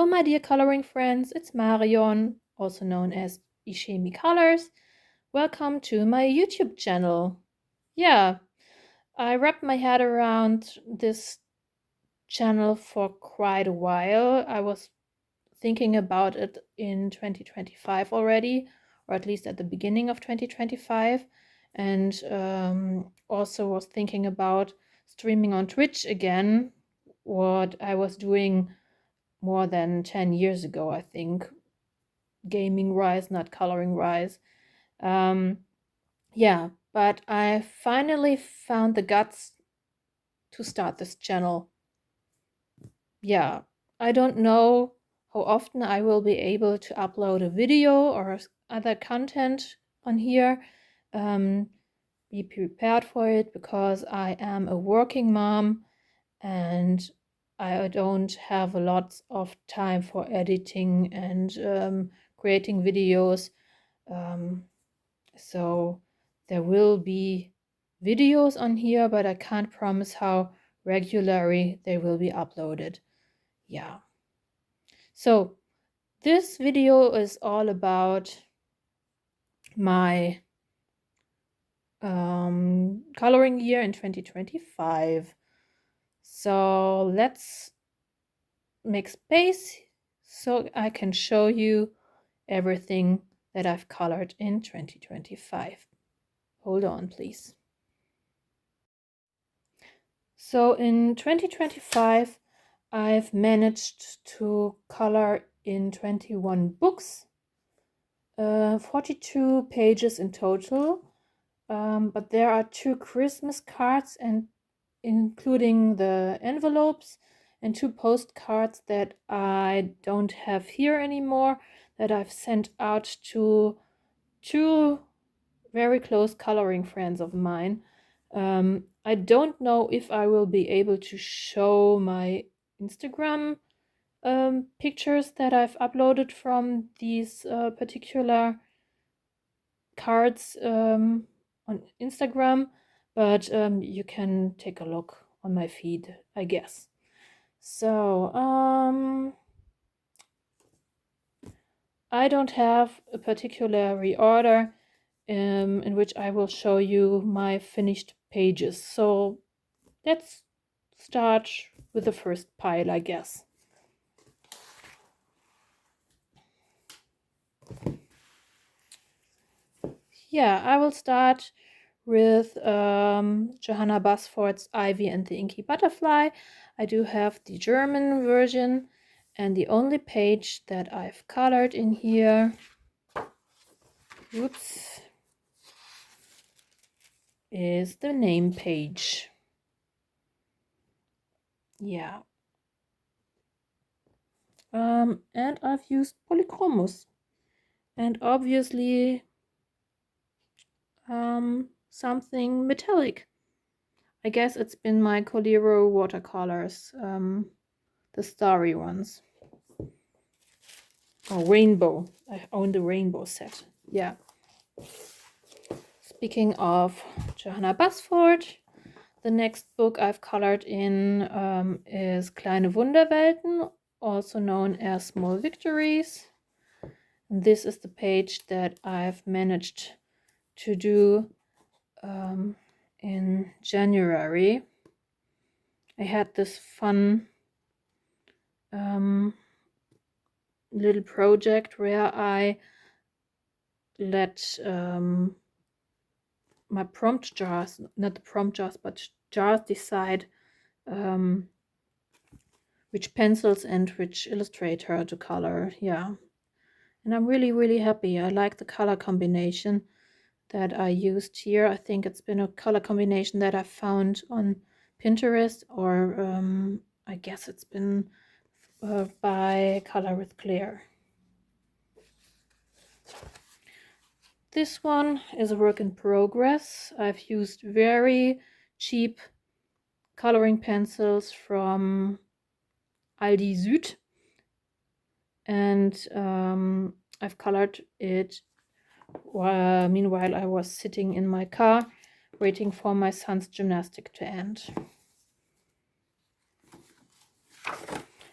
Hello, my dear coloring friends, it's Marion, also known as Ishemi Colors. Welcome to my YouTube channel. Yeah, I wrapped my head around this channel for quite a while. I was thinking about it in 2025 already, or at least at the beginning of 2025, and also was thinking about streaming on Twitch again, what I was doing more than 10 years ago, I think, gaming wise, not coloring wise. Yeah, but I finally found the guts to start this channel. Yeah, I don't know how often I will be able to upload a video or other content on here. Be prepared for it, because I am a working mom and I don't have a lot of time for editing and creating videos. So there will be videos on here, but I can't promise how regularly they will be uploaded. Yeah. So this video is all about my coloring year in 2025. So let's make space so I can show you everything that I've colored in 2025. Hold on, please. So in 2025, I've managed to color in 21 books, 42 pages in total, but there are 2 Christmas cards, and including the envelopes, and 2 postcards that I don't have here anymore, that I've sent out to 2 very close coloring friends of mine. I don't know if I will be able to show my Instagram pictures that I've uploaded from these particular cards on Instagram, but you can take a look on my feed, I guess. So I don't have a particular reorder in which I will show you my finished pages. So let's start with the first pile, I guess. Yeah, I will start with Johanna Basford's Ivy and the Inky Butterfly. I do have the German version, and the only page that I've colored in here, oops, is the name page. Yeah. And I've used polychromos, and obviously something metallic. I guess it's been my Coliro watercolors, the starry ones. Oh, rainbow. I own the rainbow set. Yeah. Speaking of Johanna Basford, the next book I've colored in is Kleine Wunderwelten, also known as Small Victories. And this is the page that I've managed to do in January. I had this fun little project where I let my prompt jars, not the prompt jars, but jars decide which pencils and which illustrator to color. Yeah, and I'm really happy. I like the color combination that I used here. I think it's been a color combination that I found on Pinterest, or I guess it's been by Color with Claire. This one is a work in progress. I've used very cheap coloring pencils from Aldi Süd, and I've colored it meanwhile I was sitting in my car waiting for my son's gymnastic to end.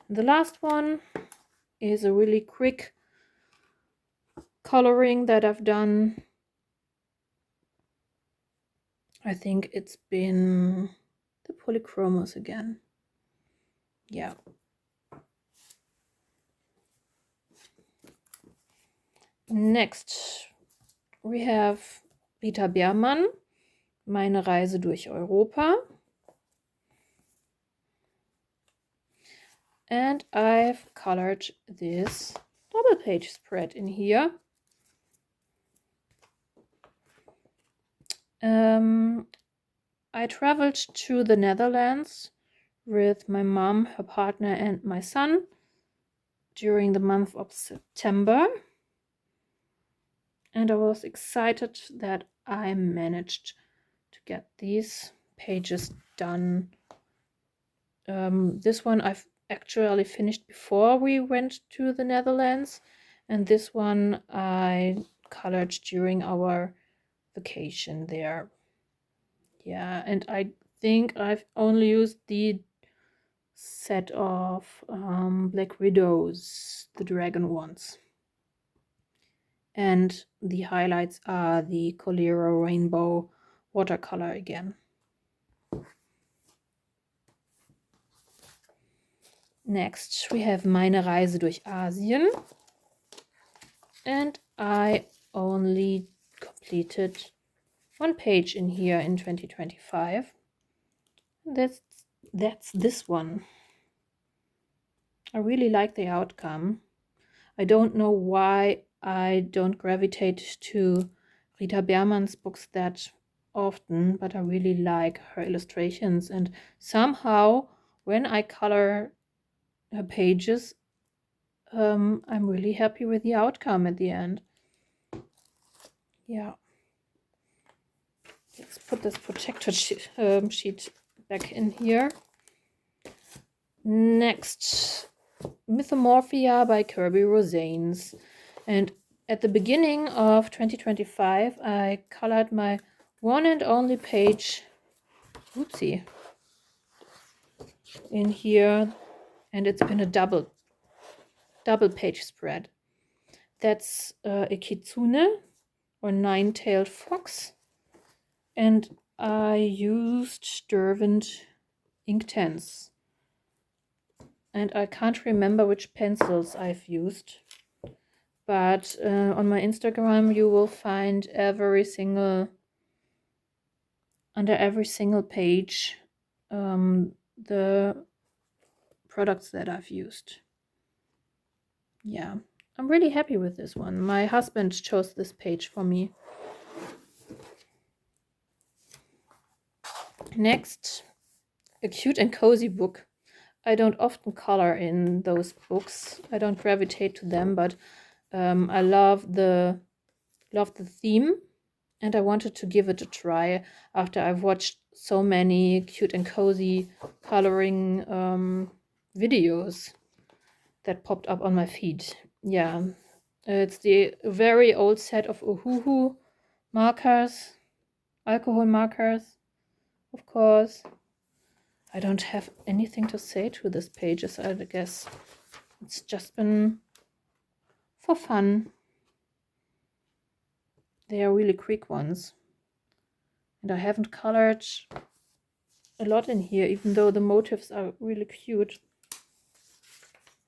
The last one is a really quick coloring that I've done. I think it's been the Polychromos again. Yeah. Next, we have Rita Beermann, Meine Reise durch Europa. And I've colored this double page spread in here. I traveled to the Netherlands with my mom, her partner, and my son during the month of September. And I was excited that I managed to get these pages done. This one I've actually finished before we went to the Netherlands, and this one I colored during our vacation there. Yeah, and I think I've only used the set of Black Widows, the dragon ones. And the highlights are the Colero Rainbow watercolor again. Next, we have Meine Reise durch Asien. And I only completed one page in here in 2025. That's this one. I really like the outcome. I don't know why I don't gravitate to Rita Beermann's books that often, but I really like her illustrations, and somehow when I color her pages, I'm really happy with the outcome at the end. Yeah. Let's put this protector sheet back in here. Next, Mythomorphia by Kirby Rosanes. And at the beginning of 2025, I colored my one and only page, oopsie, in here, and it's been a double page spread. That's a kitsune, or nine-tailed fox, and I used Derwent Inktense. And I can't remember which pencils I've used, but on my Instagram you will find under every single page the products that I've used. Yeah, I'm really happy with this one. My husband chose this page for me. Next, a cute and cozy book. I don't often color in those books. I don't gravitate to them, but I love the theme, and I wanted to give it a try after I've watched so many cute and cozy coloring videos that popped up on my feed. Yeah, it's the very old set of Ohuhu markers, alcohol markers, of course. I don't have anything to say to this pages, I guess. It's just been for fun. They are really quick ones. And I haven't colored a lot in here, even though the motifs are really cute.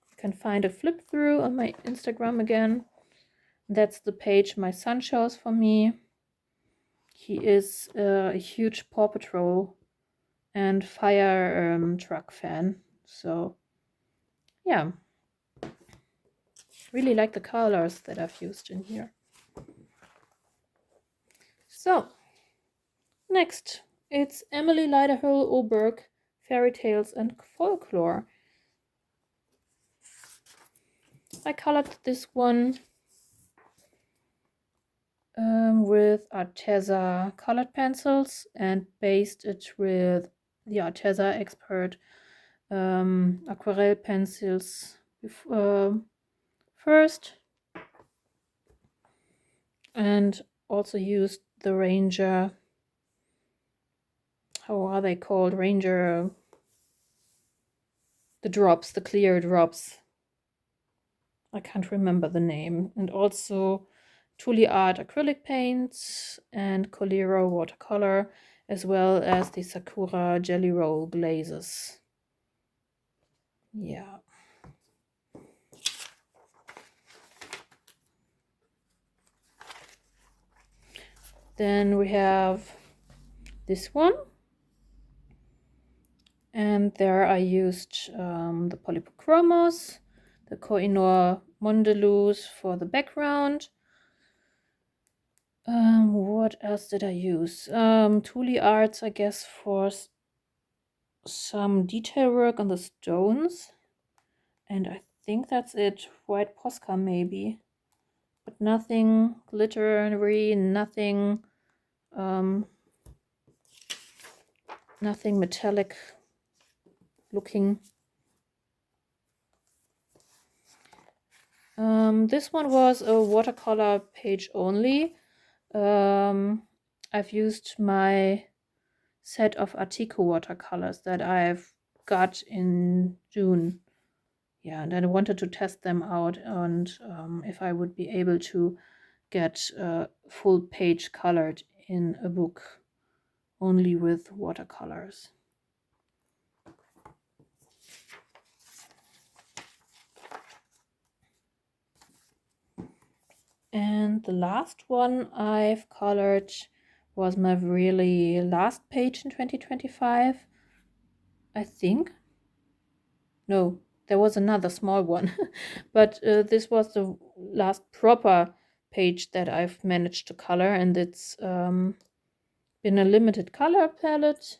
You can find a flip through on my Instagram again. That's the page my son chose for me. He is a huge Paw Patrol and fire truck fan. So, yeah. Really like the colors that I've used in here. So, next, it's Emelie Lidehäll Öberg, Fairy Tales and Folklore. I colored this one with Arteza colored pencils and based it with the Arteza Expert aquarelle pencils first, and also used the Ranger, how are they called? Ranger, the drops, the clear drops. I can't remember the name. And also Tuli Art acrylic paints and Colero watercolor, as well as the Sakura Jelly Roll glazes. Yeah. Then we have this one. And there I used the Polypochromos, the Koh-i-Noor Mondeluz for the background. What else did I use? Tuli Arts, I guess, for some detail work on the stones. And I think that's it. White Posca maybe. But nothing glittery, nothing nothing metallic looking. This one was a watercolor page only. I've used my set of Artico watercolors that I've got in June. Yeah, and I wanted to test them out and if I would be able to get a full page colored in a book only with watercolors. And the last one I've colored was my really last page in 2025, I think. No, there was another small one, but this was the last proper page that I've managed to color, and it's been a limited color palette.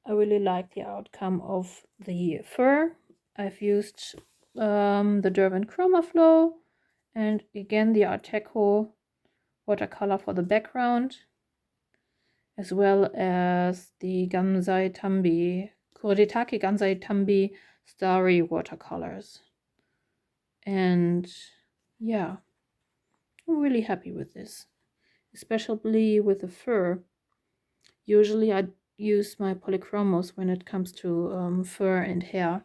I really like the outcome of the fur. I've used the Derwent Chroma Flow and again the Arteco watercolor for the background, as well as the Gansai Tambi, Kurodetake Gansai Tambi Starry watercolors. And yeah, I'm really happy with this, especially with the fur. Usually I use my polychromos when it comes to fur and hair.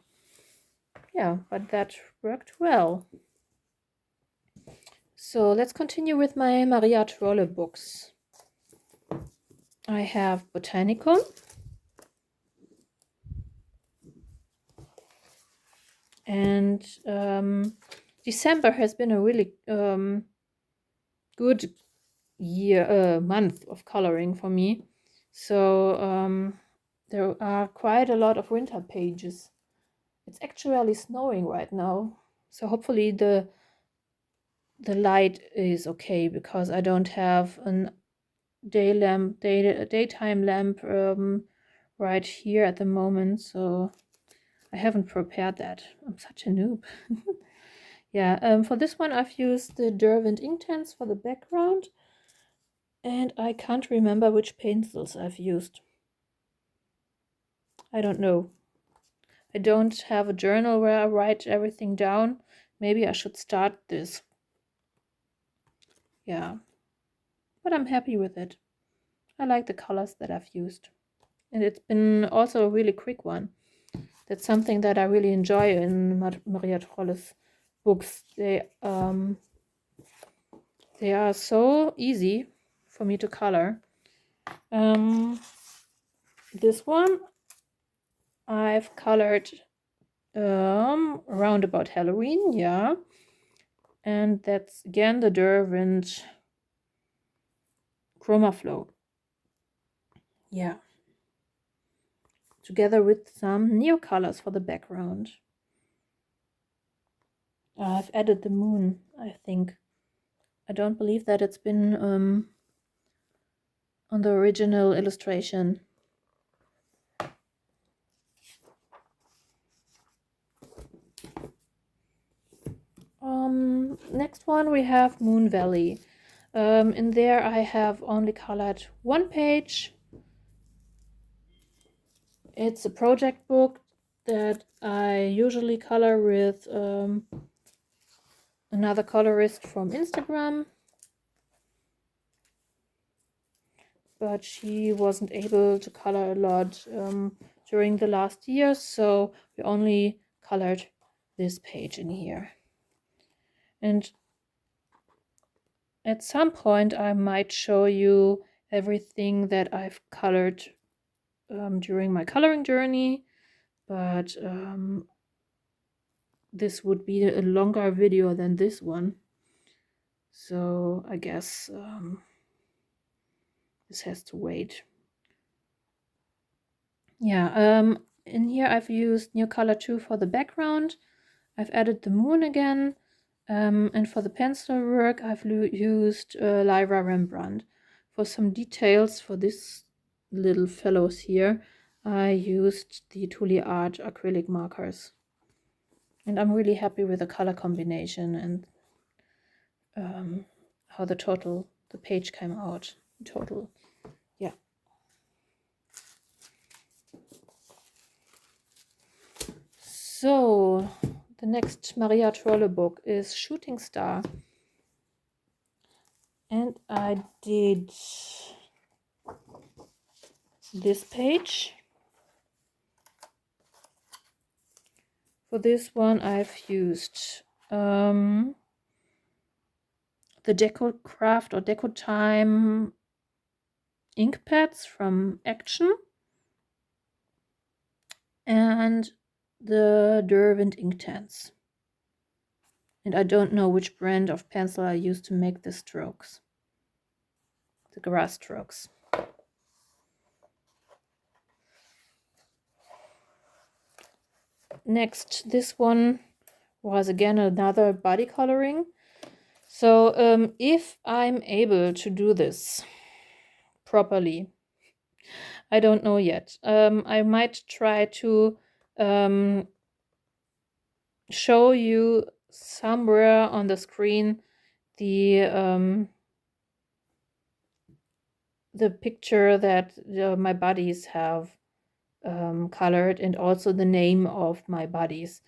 Yeah, but that worked well. So let's continue with my Maria Trolle books. I have Botanicum, and December has been a really good month of coloring for me. So there are quite a lot of winter pages. It's actually snowing right now, so hopefully the light is okay because I don't have a daytime lamp right here at the moment, so I haven't prepared that. I'm such a noob. Yeah, for this one I've used the Derwent Inktense for the background, and I can't remember which pencils I've used. I don't know. I don't have a journal where I write everything down. Maybe I should start this. Yeah, but I'm happy with it. I like the colors that I've used. And it's been also a really quick one. That's something that I really enjoy in Maria Trolle's books. They are so easy for me to color. This one I've colored around about Halloween, yeah. And that's again the Derwent Chroma Flow. Yeah. Together with some neo colors for the background. I've added the moon, I think. I don't believe that it's been on the original illustration. Next one we have Moon Valley. In there I have only colored one page. It's a project book that I usually color with another colorist from Instagram, but she wasn't able to color a lot during the last year, so we only colored this page in here. And at some point I might show you everything that I've colored during my coloring journey, but this would be a longer video than this one, so I guess this has to wait. Yeah, in here I've used New Color 2 for the background. I've added the moon again, and for the pencil work I've used Lyra Rembrandt. For some details for this little fellows here, I used the Tule Art acrylic markers. And I'm really happy with the color combination and how the page came out total. Yeah. So the next Maria Trolle book is Shooting Star. And I did this page. For this one I've used the Deco Craft or Deco Time ink pads from Action and the Derwent Inktense. And I don't know which brand of pencil I used to make the strokes, the grass strokes. Next, this one was again another body coloring. So if I'm able to do this properly, I don't know yet. I might try to show you somewhere on the screen the picture that my buddies have colored, and also the name of my buddies.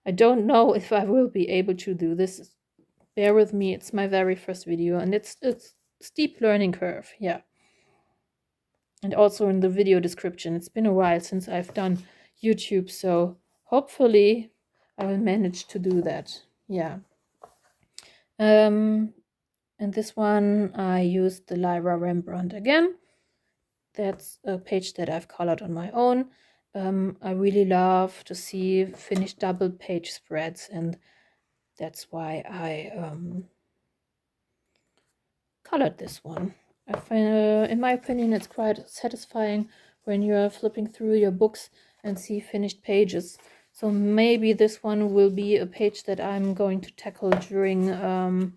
I don't know if I will be able to do this. Bear with me, it's my very first video and it's steep learning curve, yeah. And also in the video description, it's been a while since I've done YouTube, so hopefully I will manage to do that, yeah. And this one I used the Lyra Rembrandt again. That's a page that I've colored on my own. I really love to see finished double page spreads, and that's why I colored this one. In my opinion, it's quite satisfying when you're flipping through your books and see finished pages. So maybe this one will be a page that I'm going to tackle during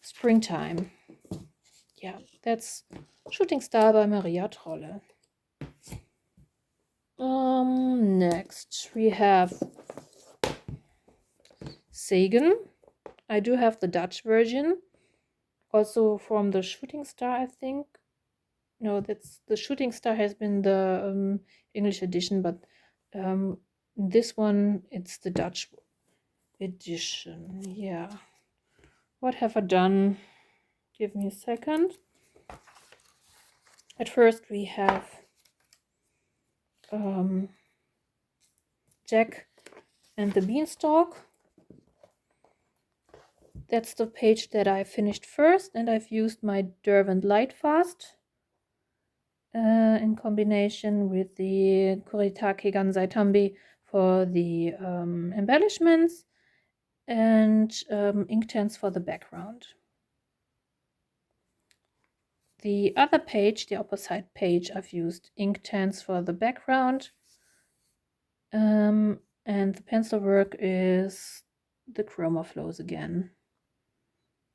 springtime. Yeah, that's Shooting Star by Maria Trolle. Next we have Sagan. I do have the Dutch version, also from the Shooting Star, I think. No, that's the Shooting Star has been the English edition, but this one, it's the Dutch edition. Yeah. What have I done? Give me a second. At first we have Jack and the Beanstalk. That's the page that I finished first, and I've used my Derwent Lightfast in combination with the Kuretake Gansai Tambi for the embellishments and Inktense for the background. The other page, the opposite page, I've used Inktense for the background, and the pencil work is the Chroma Flows again.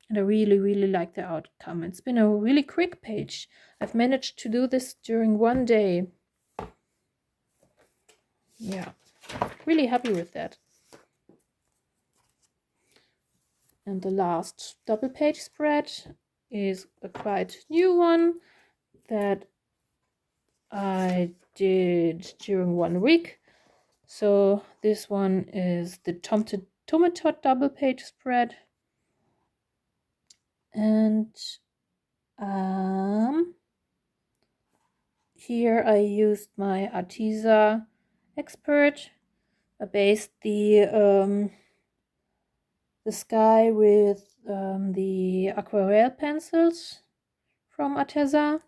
And I really like the outcome. It's been a really quick page. I've managed to do this during one day. Yeah, really happy with that. And the last double page spread is a quite new one that I did during 1 week. So this one is the Tomatot double page spread. And here I used my Arteza Expert based the sky with the aquarelle pencils from Arteza.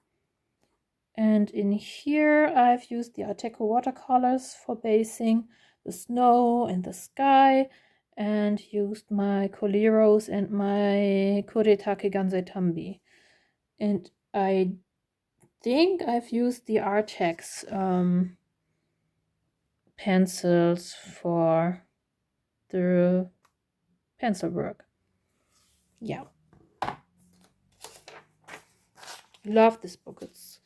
And in here I've used the Art Deco watercolors for basing the snow and the sky, and used my Coleros and my Kuretake Gansei Tambi. And I think I've used the Artex pencils for the pencil work. Yeah. Love this book. It's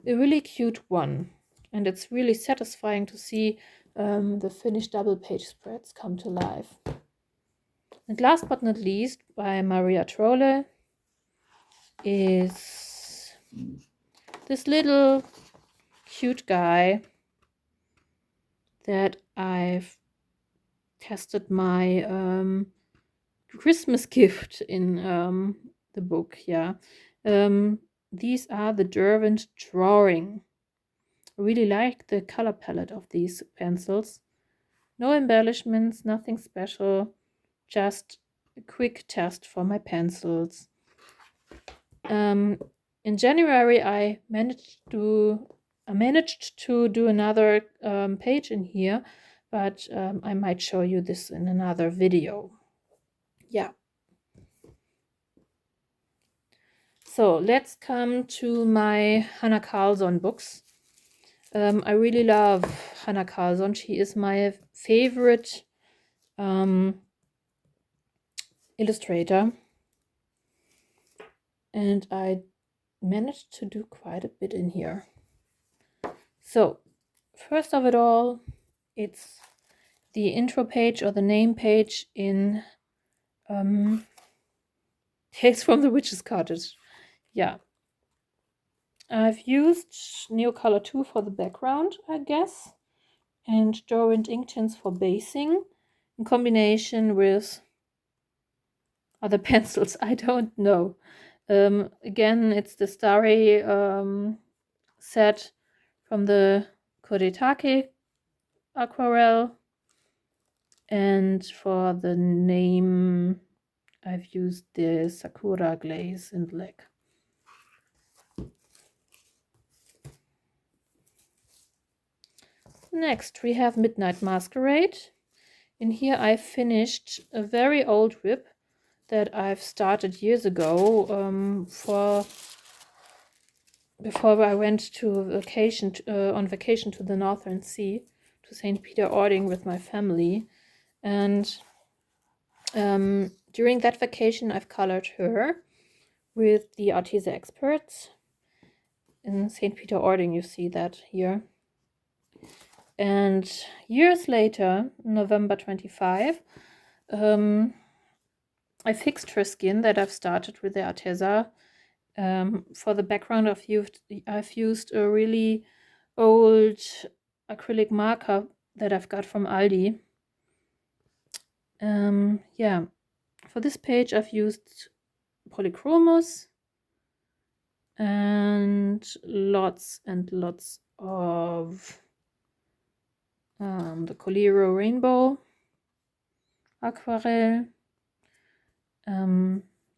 a really cute one, and it's really satisfying to see the finished double page spreads come to life. And last but not least, by Maria Trolle, is this little cute guy that I've tested my Christmas gift in the book. Yeah, these are the Derwent Drawing. I really like the color palette of these pencils. No embellishments, nothing special, just a quick test for my pencils. In January I managed to do another page in here, but I might show you this in another video. Yeah. So let's come to my Hanna Karlzon books. I really love Hanna Karlzon. She is my favorite illustrator, and I managed to do quite a bit in here. So first of it all, it's the intro page or the name page in Tales from the Witch's Cottage. Yeah. I've used Neocolor 2 for the background, I guess, and Derwent ink tints for basing, in combination with other pencils. I don't know. Again, it's the Starry set from the Kuretake aquarelle, and for the name I've used the Sakura glaze in black. Next we have Midnight Masquerade. In here I finished a very old whip that I've started years ago before I went to vacation on vacation to the Northern Sea, to St. Peter-Ording with my family. And during that vacation I've colored her with the Arteza Experts in St. Peter-Ording. You see that here. And years later, November 25, I fixed her skin that I've started with the Arteza. For the background I've used a really old acrylic marker that I've got from Aldi. Yeah, for this page I've used polychromos and lots of the Colero Rainbow aquarelle.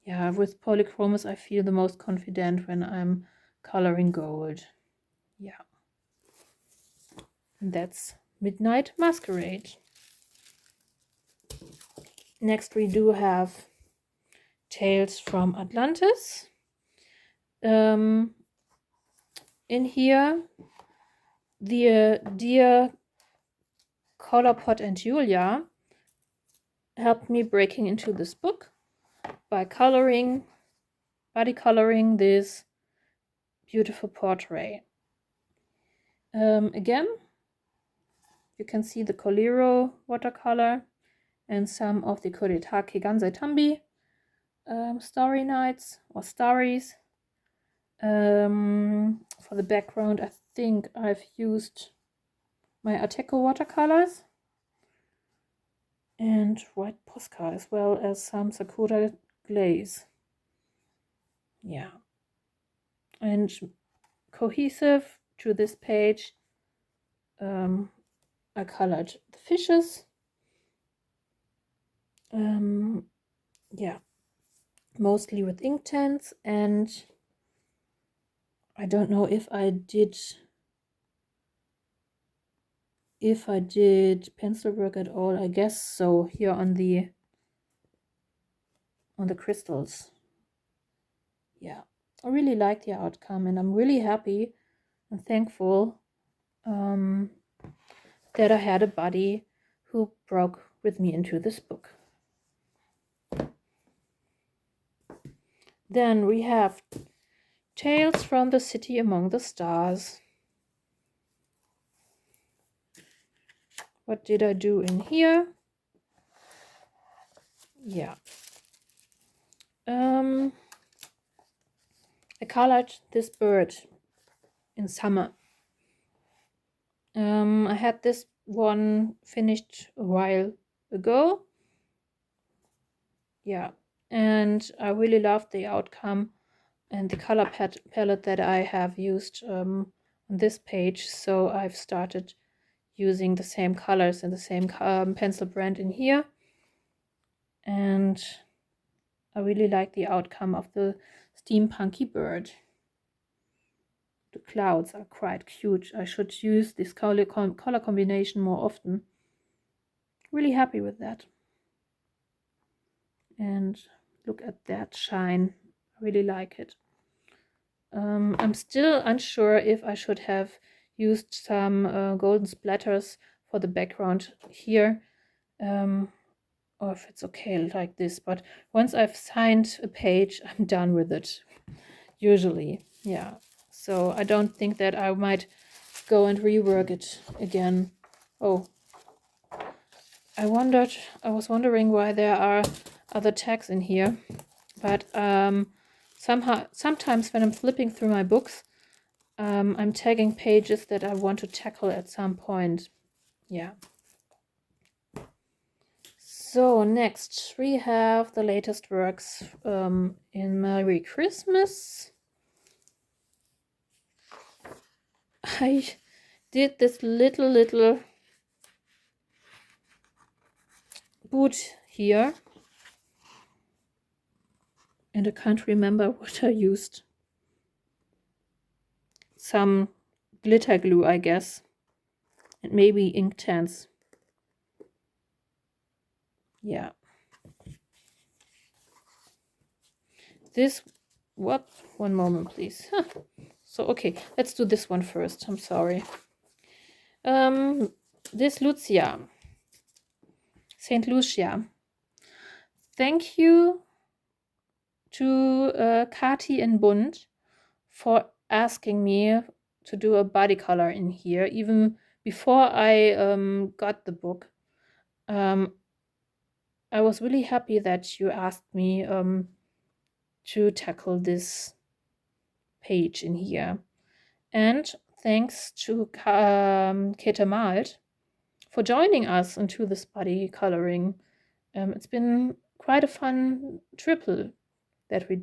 Yeah, with polychromos I feel the most confident when I'm coloring gold. Yeah. And that's Midnight Masquerade. Next we do have Tales from Atlantis. In here, the dear Colorpot and Julia helped me breaking into this book by body coloring this beautiful portrait. Again, you can see the Colero watercolor and some of the Kuretake Gansei Tambi Starry Nights or Starries. For the background, I think I've used my Art Deco watercolors and white Posca, as well as some Sakura glaze. Yeah. And cohesive to this page, I colored the fishes. Yeah, mostly with Inktense, and I don't know if I did pencil work at all. I guess so, here on the crystals. Yeah, I really like the outcome, and I'm really happy and thankful that I had a buddy who broke with me into this book. Then we have Tales from the City Among the Stars. What did I do in here? Yeah. I colored this bird in summer. I had this one finished a while ago. Yeah, and I really loved the outcome and the color palette that I have used on this page. So I've started using the same colors and the same pencil brand in here. And I really like the outcome of the steampunky bird. The clouds are quite cute. I should use this color combination more often. Really happy with that. And look at that shine. I really like it. I'm still unsure if I should have used some golden splatters for the background here, or if it's okay like this. But once I've signed a page, I'm done with it, usually. Yeah, so I don't think that I might go and rework it again. Oh, I was wondering why there are other tags in here, but sometimes when I'm flipping through my books, I'm tagging pages that I want to tackle at some point. Yeah. So next we have the latest works in Merry Christmas. I did this little boot here, and I can't remember what I used. Some glitter glue, I guess, and maybe Inktense. Yeah. This, what? One moment, please. So, okay, let's do this one first. I'm sorry. This Lucia, Saint Lucia. Thank you to kaethe.malt for asking me to do a body color in here, even before I got the book. I was really happy that you asked me to tackle this page in here. And thanks to kaethe.malt for joining us into this body coloring. It's been quite a fun triple that we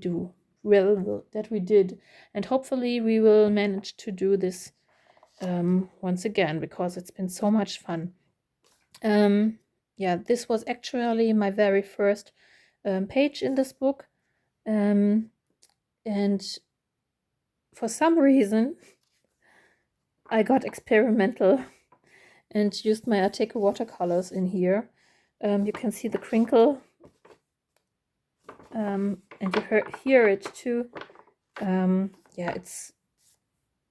did, and hopefully we will manage to do this once again, because it's been so much fun. Yeah, this was actually my very first page in this book, and for some reason I got experimental and used my Arteco watercolors in here. You can see the crinkle, and you hear it too. Yeah, it's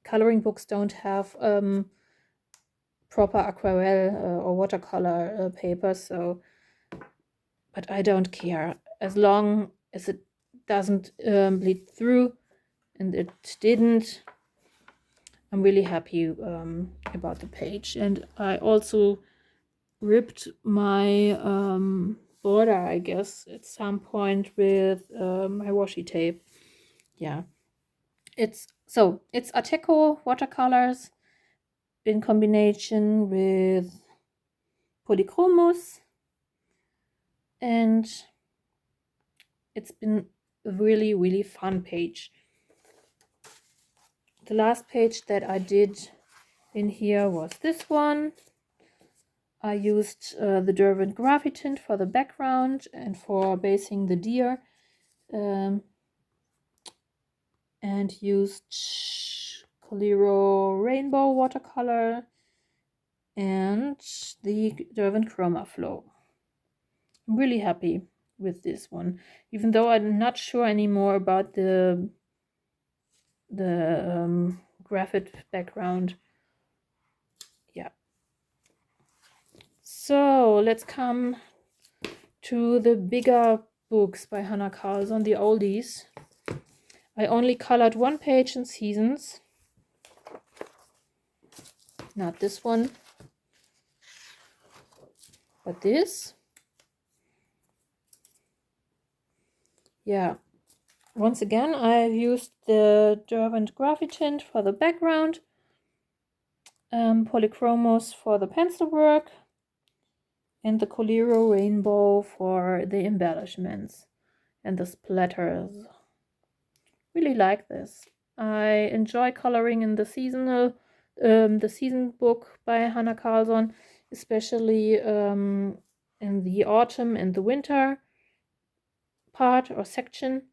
coloring books don't have proper aquarelle or watercolor paper, so, but I don't care as long as it doesn't bleed through, and it didn't. I'm really happy about the page. And I also ripped my border, I guess, at some point with my washi tape. Yeah, it's Arteco watercolors in combination with polychromos, and it's been a really fun page. The last page that I did in here was this one, I used the Derwent Graphic tint for the background and for basing the deer, and used Coliro Rainbow watercolor and the Derwent Chroma Flow. I'm really happy with this one, even though I'm not sure anymore about the graphic background. Yeah. So let's come to the bigger books by Hanna Karlzon, the oldies. I only colored one page in Seasons. Not this one, but this. Yeah. Once again, I've used the Derwent Graphic tint for the background, Polychromos for the pencil work, and the Coliro Rainbow for the embellishments and the splatters. Really like this. I enjoy coloring in the season book by Hanna Karlzon, especially in the autumn and the winter part or section.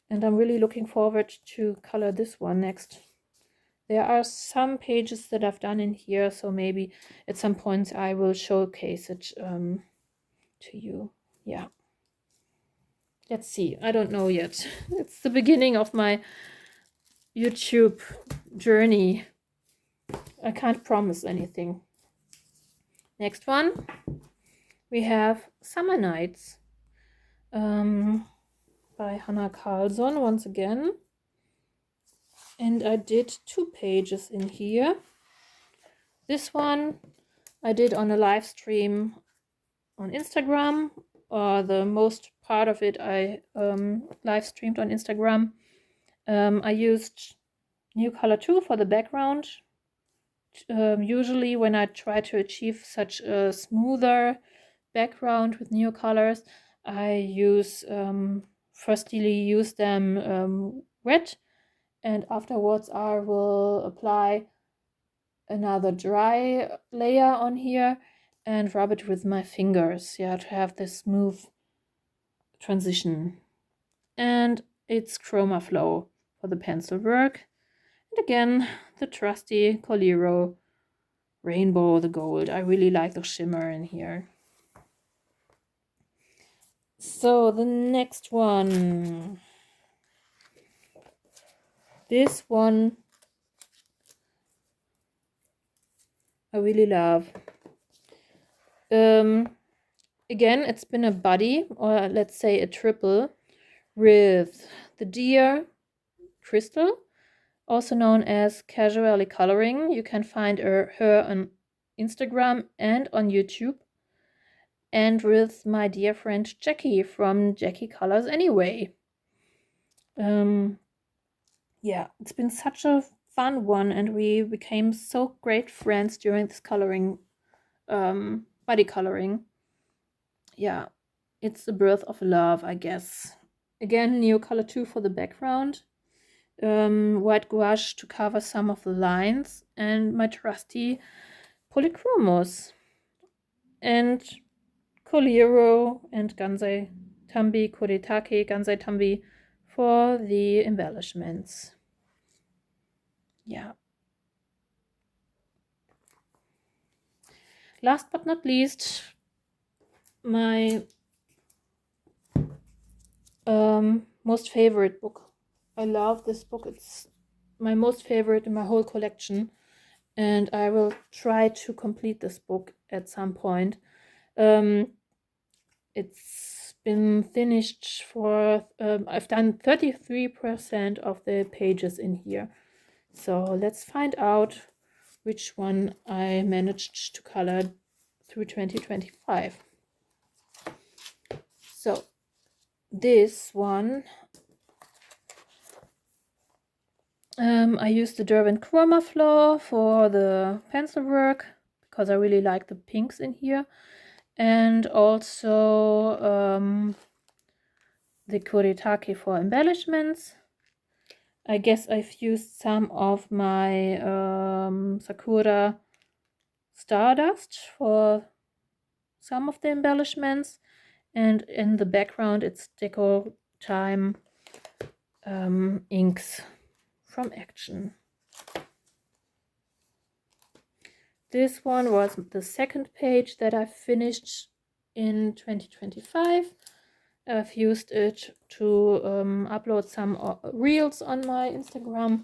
And I'm really looking forward to color this one next. There are some pages that I've done in here, so maybe at some point I will showcase it to you. Yeah. Let's see. I don't know yet. It's the beginning of my YouTube journey. I can't promise anything. Next one, we have Summer Nights by Hanna Karlzon once again. And I did 2 pages in here. This one I did on a live stream on Instagram, or the most part of it I live streamed on Instagram. I used New Color 2 for the background. Usually when I try to achieve such a smoother background with new colors, I use firstly use them wet, and afterwards I will apply another dry layer on here and rub it with my fingers, yeah, to have this smooth transition. And it's Chroma Flow for the pencil work. And again, the trusty Coliro Rainbow, the gold. I really like the shimmer in here. So the next one. This one I really love. Again, it's been a buddy, or let's say a triple, with the Deer Crystal, also known as Casually Coloring. You can find her on Instagram and on YouTube. And with my dear friend Jackie from Jackie Colors Anyway. Yeah, it's been such a fun one, and we became so great friends during this coloring, body coloring. Yeah, it's the birth of love, I guess. Again, Neo Color 2 for the background, white gouache to cover some of the lines, and my trusty Polychromos, and Coliro and Gansai Tambi, Koretake, Gansai Tambi for the embellishments. Yeah. Last but not least, my most favorite book. I love this book. It's my most favorite in my whole collection, and I will try to complete this book at some point. It's been finished for, I've done 33% of the pages in here. So let's find out which one I managed to color through 2025. So this one, I used the Derwent Chroma Flow for the pencil work because I really like the pinks in here, and also the Koretake for embellishments. I guess I've used some of my Sakura Stardust for some of the embellishments, and in the background it's Deco Time inks from Action. This one was the second page that I finished in 2025. I've used it to upload some reels on my Instagram,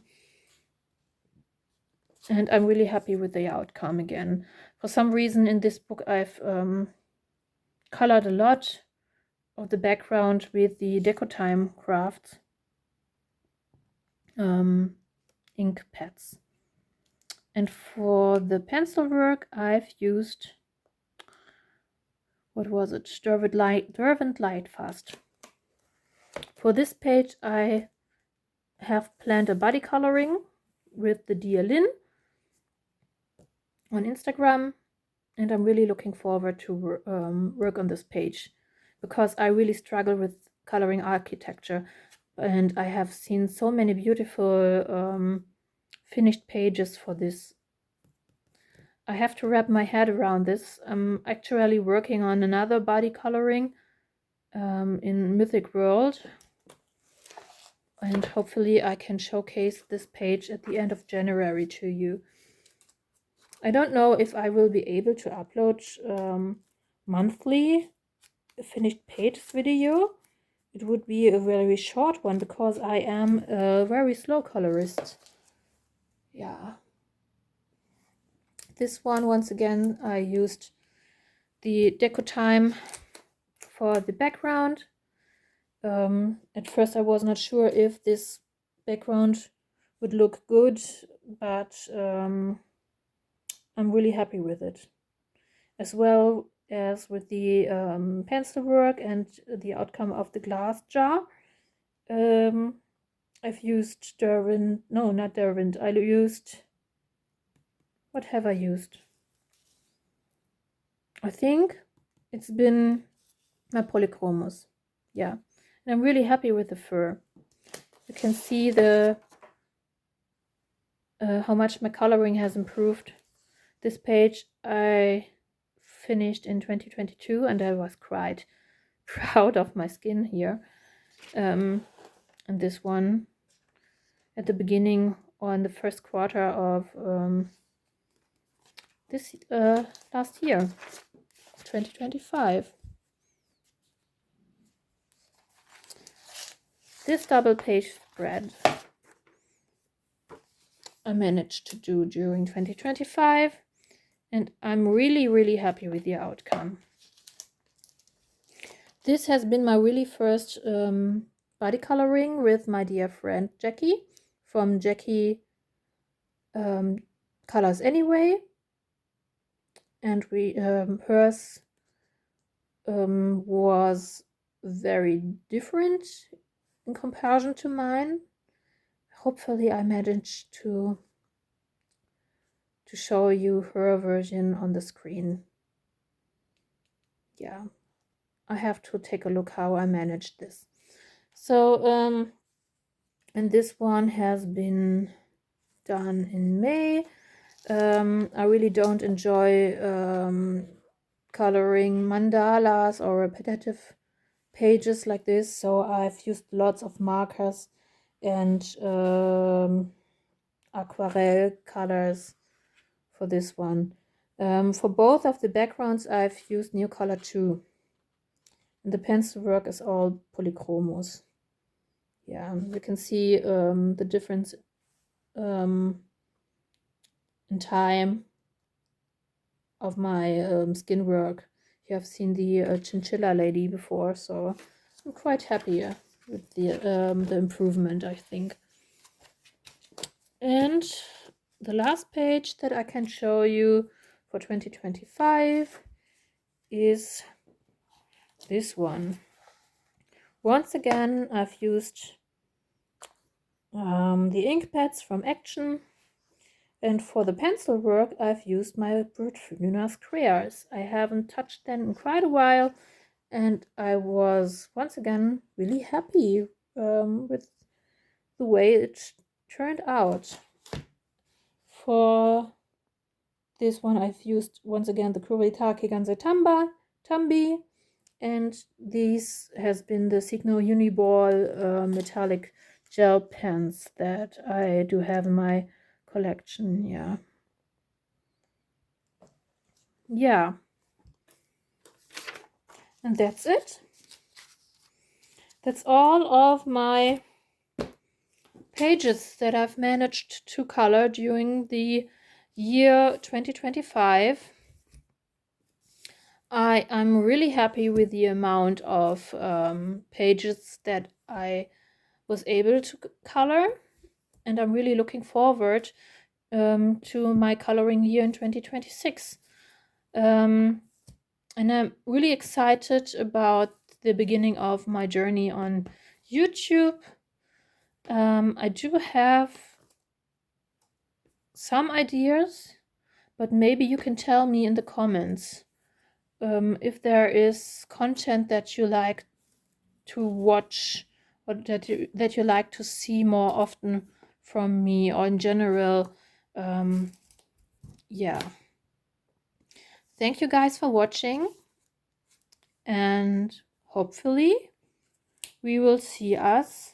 and I'm really happy with the outcome again. For some reason in this book I've colored a lot of the background with the Deco Time Crafts ink pads. And for the pencil work I've used, what was it? Derwent Lightfast. For this page I have planned a body coloring with the Dear Lynn on Instagram, and I'm really looking forward to work on this page, because I really struggle with coloring architecture, and I have seen so many beautiful finished pages for this. I have to wrap my head around this. I'm actually working on another body coloring in Mythic World, and hopefully I can showcase this page at the end of January to you. I don't know if I will be able to upload monthly a finished page video. It would be a very short one because I am a very slow colorist. Yeah. This one, once again, I used the Deco Time for the background. At first I was not sure if this background would look good, but I'm really happy with it, as well as with the pencil work and the outcome of the glass jar. I've used Derwent, no, not Derwent, I used, what have I used? I think it's been my Polychromos, yeah, and I'm really happy with the fur. You can see the how much my coloring has improved. This page I finished in 2022, and I was quite proud of my skin here. And this one at the beginning or in the first quarter of this last year, 2025. This double page spread I managed to do during 2025, and I'm really happy with the outcome. This has been my really first body coloring with my dear friend Jackie from Jackie Colors Anyway, and we hers was very different in comparison to mine. Hopefully I managed to show you her version on the screen. Yeah, I have to take a look how I managed this. So and this one has been done in May. I really don't enjoy coloring mandalas or repetitive pages like this, so I've used lots of markers and aquarelle colors for this one. For both of the backgrounds I've used New Color 2, and the pencil work is all Polychromos. Yeah, you can see the difference in time of my skin work. You have seen the chinchilla lady before, so I'm quite happy with the improvement, I think. And the last page that I can show you for 2025 is this one. Once again, I've used the ink pads from Action, and for the pencil work I've used my Brutfuna squares. I haven't touched them in quite a while, and I was once again really happy with the way it turned out. For this one I've used once again the Kuretake Ganzetamba Tumby, and this has been the Signo Uniball metallic gel pens that I do have in my collection. Yeah, and that's it. That's all of my pages that I've managed to color during the year 2025. I'm really happy with the amount of pages that I was able to color, and I'm really looking forward to my coloring year in 2026. And I'm really excited about the beginning of my journey on YouTube. I do have some ideas, but maybe you can tell me in the comments if there is content that you like to watch or that you like to see more often from me, or in general. Yeah. Thank you guys for watching, and hopefully we will see us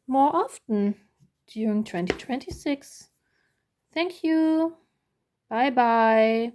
more often during 2026. Thank you. Bye bye.